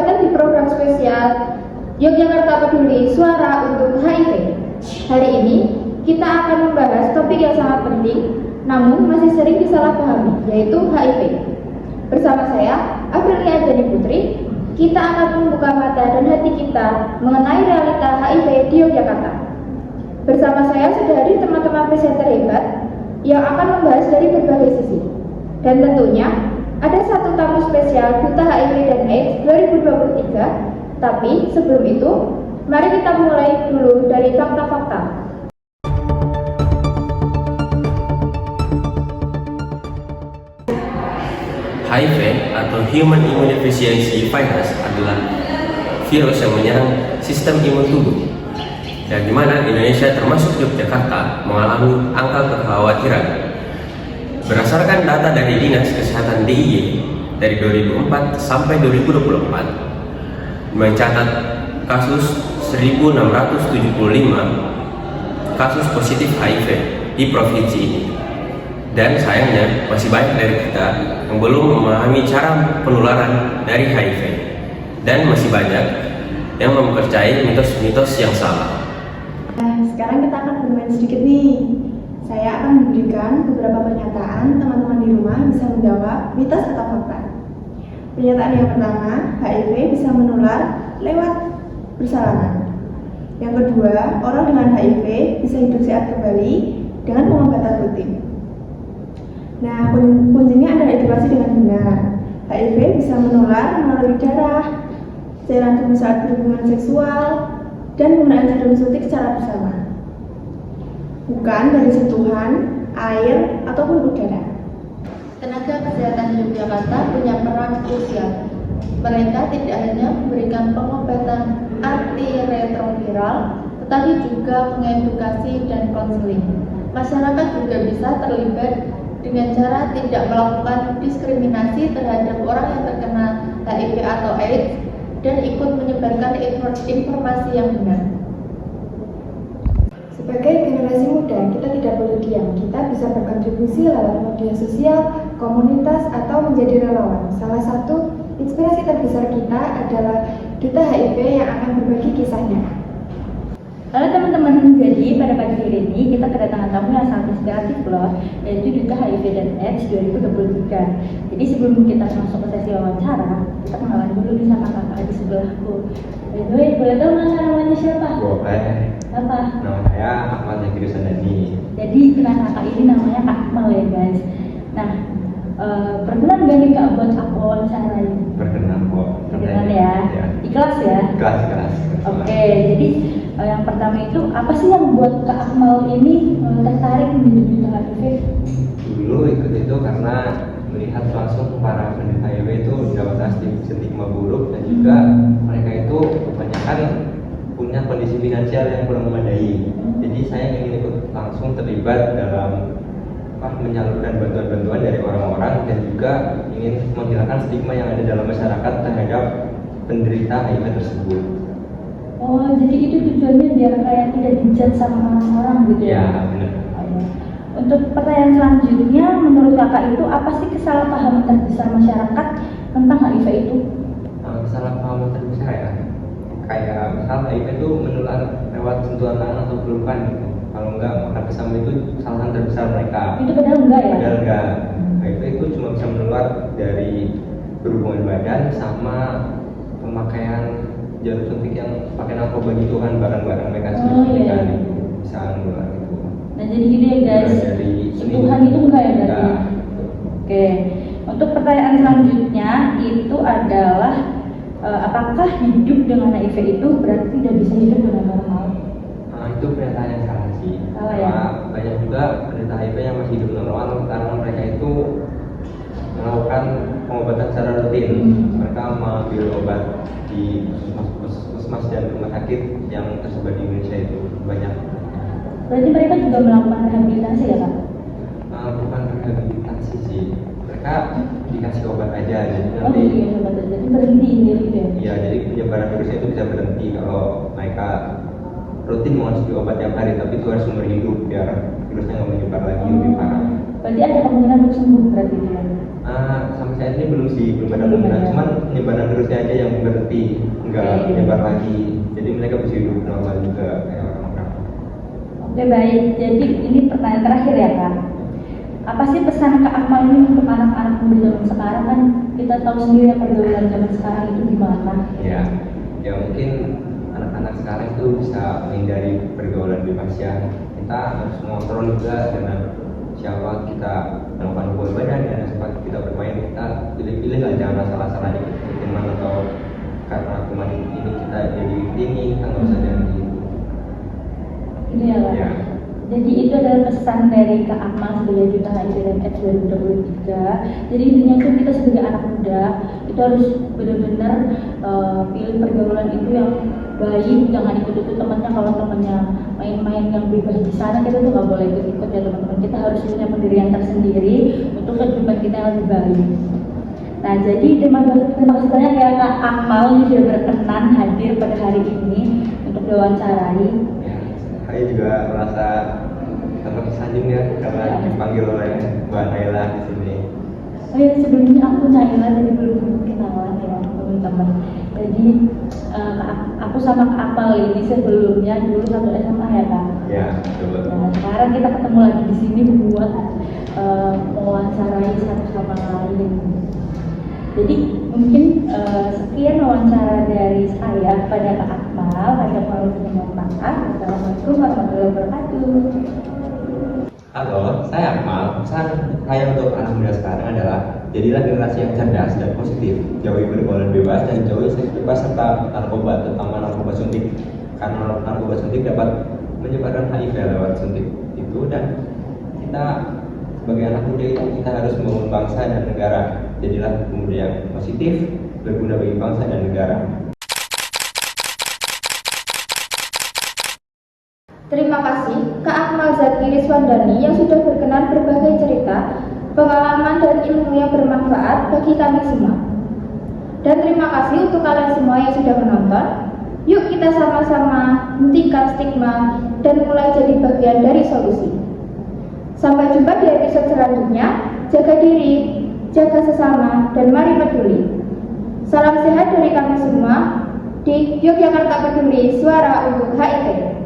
datang di program spesial Yogyakarta Peduli Suara untuk HIV. Hari ini kita akan membahas topik yang sangat penting namun masih sering disalahpahami, yaitu HIV. Bersama saya, Aprilia Anjani Putri, kita akan membuka mata dan hati kita mengenai realita HIV di Yogyakarta. Bersama saya sudah hadir teman-teman presenter hebat yang akan membahas dari berbagai sisi. Dan tentunya ada satu tamu spesial Duta HIV dan AIDS 2023. Tapi sebelum itu, mari kita mulai dulu dari fakta-fakta. HIV atau Human Immunodeficiency Virus adalah virus yang menyerang sistem imun tubuh, dan di mana Indonesia termasuk Yogyakarta mengalami angka kekhawatiran. Berdasarkan data dari Dinas Kesehatan DIY dari 2004 sampai 2024 mencatat kasus 1.675 kasus positif HIV di provinsi ini. Dan sayangnya masih banyak dari kita yang belum memahami cara penularan dari HIV, dan masih banyak yang mempercayai mitos-mitos yang salah. Sekarang kita akan bermain sedikit nih. Saya akan memberikan beberapa pernyataan, teman-teman di rumah bisa menjawab mitos atau fakta. Pernyataan yang pertama, HIV bisa menular lewat bersalaman. Yang kedua, orang dengan HIV bisa hidup sehat kembali dengan pengobatan rutin. Nah, kuncinya adalah edukasi dengan benar. HIV bisa menular melalui darah, cairan tubuh saat berhubungan seksual, dan penggunaan jarum suntik secara bersama, bukan dari sentuhan, air, ataupun udara. Tenaga kesehatan Yogyakarta punya peran krusial. Mereka tidak hanya memberikan pengobatan antiretroviral, tetapi juga mengedukasi dan konseling. Masyarakat juga bisa terlibat dengan cara tidak melakukan diskriminasi terhadap orang yang terkena HIV atau AIDS dan ikut menyebarkan informasi yang benar. Sebagai generasi muda, kita tidak boleh diam. Kita bisa berkontribusi lewat media sosial, komunitas, atau menjadi relawan. Salah satu inspirasi terbesar kita adalah Duta HIV yang akan berbagi kisahnya. Halo teman-teman, jadi pada pagi hari ini kita kedatangan tamu yang sangat inspiratif loh, yaitu Duta HIV dan AIDS 2023. Jadi sebelum kita masuk ke sesi wawancara, kita kenalan dulu nih sama kakak di sebelahku. By the way, boleh tahu namanya siapa? Boleh. Apa? Nama saya Ahmad Zakir Sandani. Jadi kenal kakak ini namanya Kak Akmal ya guys. Nah, perkenan gak nih kak buat aku wawancarain? Perkenan kok. Perkenan ya? Ikhlas ya? Ikhlas. Oke, jadi yang pertama itu apa sih yang membuat Kak Akmal ini tertarik menjadi duta HIV? Dulu ikut itu karena melihat langsung para penderita HIV itu mendapatkan stigma buruk, dan juga mereka itu kebanyakan punya kondisi finansial yang kurang memadai. Jadi saya ingin ikut langsung terlibat dalam menyalurkan bantuan-bantuan dari orang-orang, dan juga ingin menghilangkan stigma yang ada dalam masyarakat terhadap penderita HIV tersebut. Oh, jadi itu tujuannya biar kayak tidak dijudge sama orang-orang gitu ya? Ya, benar. Untuk pertanyaan selanjutnya, menurut kakak itu apa sih kesalahpahaman terbesar masyarakat tentang HIV itu? Kesalahpahaman terbesar ya, kayak misal HIV itu menular lewat sentuhan tangan atau pelukan gitu. Kalau enggak, maka kesam itu kesalahan terbesar mereka. Itu padahal enggak ya? Padahal enggak. HIV itu cuma bisa menular dari berhubungan badan sama pemakaian jarum suntik yang pakai narkoba gitu kan, barang-barang mereka suntikan itu bisa menular gitu. Nah jadi gini ya guys, sentuhan itu enggak ya berarti? Enggak. Oke, untuk pertanyaan selanjutnya itu adalah apakah hidup dengan HIV itu berarti tidak bisa hidup dengan normal? Itu pernyataan yang salah sih. Salah ya? Banyak juga penderita HIV yang masih hidup normal karena mereka itu melakukan pengobatan secara rutin. Mereka mengambil obat di puskesmas dan rumah sakit yang tersebar di Indonesia itu banyak. Berarti mereka juga melakukan rehabilitasi ya Kak? Bukan rehabilitasi sih, mereka dikasih obat aja, jadi Oh nanti iya, obat aja, jadi berhenti gitu ya? iya, jadi penyebaran virusnya itu bisa berhenti kalau mereka rutin mengonsumsi obat tiap hari, tapi itu harus seumur hidup biar virusnya nggak menyebar lagi lebih parah. Berarti ada kemungkinan untuk sembuh berarti ya? Sampai saat ini belum sih, belum ada pemindahan. Cuman penyebaran virusnya aja yang berhenti, nggak menyebar lagi. Jadi mereka bisa hidup normal juga kayak orang-orang. Oke baik, jadi ini pertanyaan terakhir ya Kak. Apa sih pesan Kak Akmal ini untuk anak-anak muda zaman sekarang? Kan kita tahu sendiri ya pergaulan zaman sekarang itu gimana. Ya mungkin anak-anak sekarang itu bisa menghindari pergaulan bebas ya. Kita harus mengontrol juga dengan siapa kita melakukan hubungan badan dan siapa kita bermain. Kita pilih-pilih lah, jangan salah-salah ikut teman atau karena teman ini kita jadi ini, kita nggak usah jangan gitu. Ini ya Kak. Ya. Jadi itu adalah pesan dari Kak Akmal sebagai Duta HIV dan AIDS 2023. Jadi intinya itu kita sebagai anak muda itu harus benar-benar pilih pergaulan itu yang baik, jangan ikut-ikut temannya. Kalau temannya main-main yang bebas di sana, kita tuh nggak boleh ikut-ikut ya teman-teman. Kita harus punya pendirian tersendiri untuk kehidupan kita yang lebih baik. Nah, jadi terima kasih banyak ya Kak Akmal yang sudah berkenan hadir pada hari ini untuk diwawancarai. Saya juga merasa sangat tersanjung ya karena dipanggil oleh Mbak Naila di sini. Oh ya, sebelumnya aku Naila tadi belum kenalan ya teman-teman. Jadi aku sama Kak Akmal ini sebelumnya dulu satu SMA ya Kak. Ya, betul. Nah, sekarang kita ketemu lagi di sini buat mewawancarai satu sama lain. Jadi mungkin sekian wawancara dari saya kepada Kak Akmal. Ada yang bermanfaat. Assalamualaikum warahmatullahi wabarakatuh. Halo, saya Akmal. Pesan saya untuk anak muda sekarang adalah jadilah generasi yang cerdas dan positif, jauhi pergaulan bebas dan jauhi seks bebas serta narkoba, terutama narkoba suntik. Karena narkoba suntik dapat menyebarkan HIV lewat suntik itu, dan kita sebagai anak muda itu kita harus membangun bangsa dan negara. Jadilah pemuda yang positif, berguna bagi bangsa dan negara. Terima kasih Kak Akmal Zaki Rizwandani yang sudah berkenan berbagai cerita, pengalaman dan ilmu yang bermanfaat bagi kami semua. Dan terima kasih untuk kalian semua yang sudah menonton. Yuk kita sama-sama hentikan stigma dan mulai jadi bagian dari solusi. Sampai jumpa di episode selanjutnya. Jaga diri, jaga sesama, dan mari peduli. Salam sehat dari kami semua di Yogyakarta Peduli, suara untuk HIV.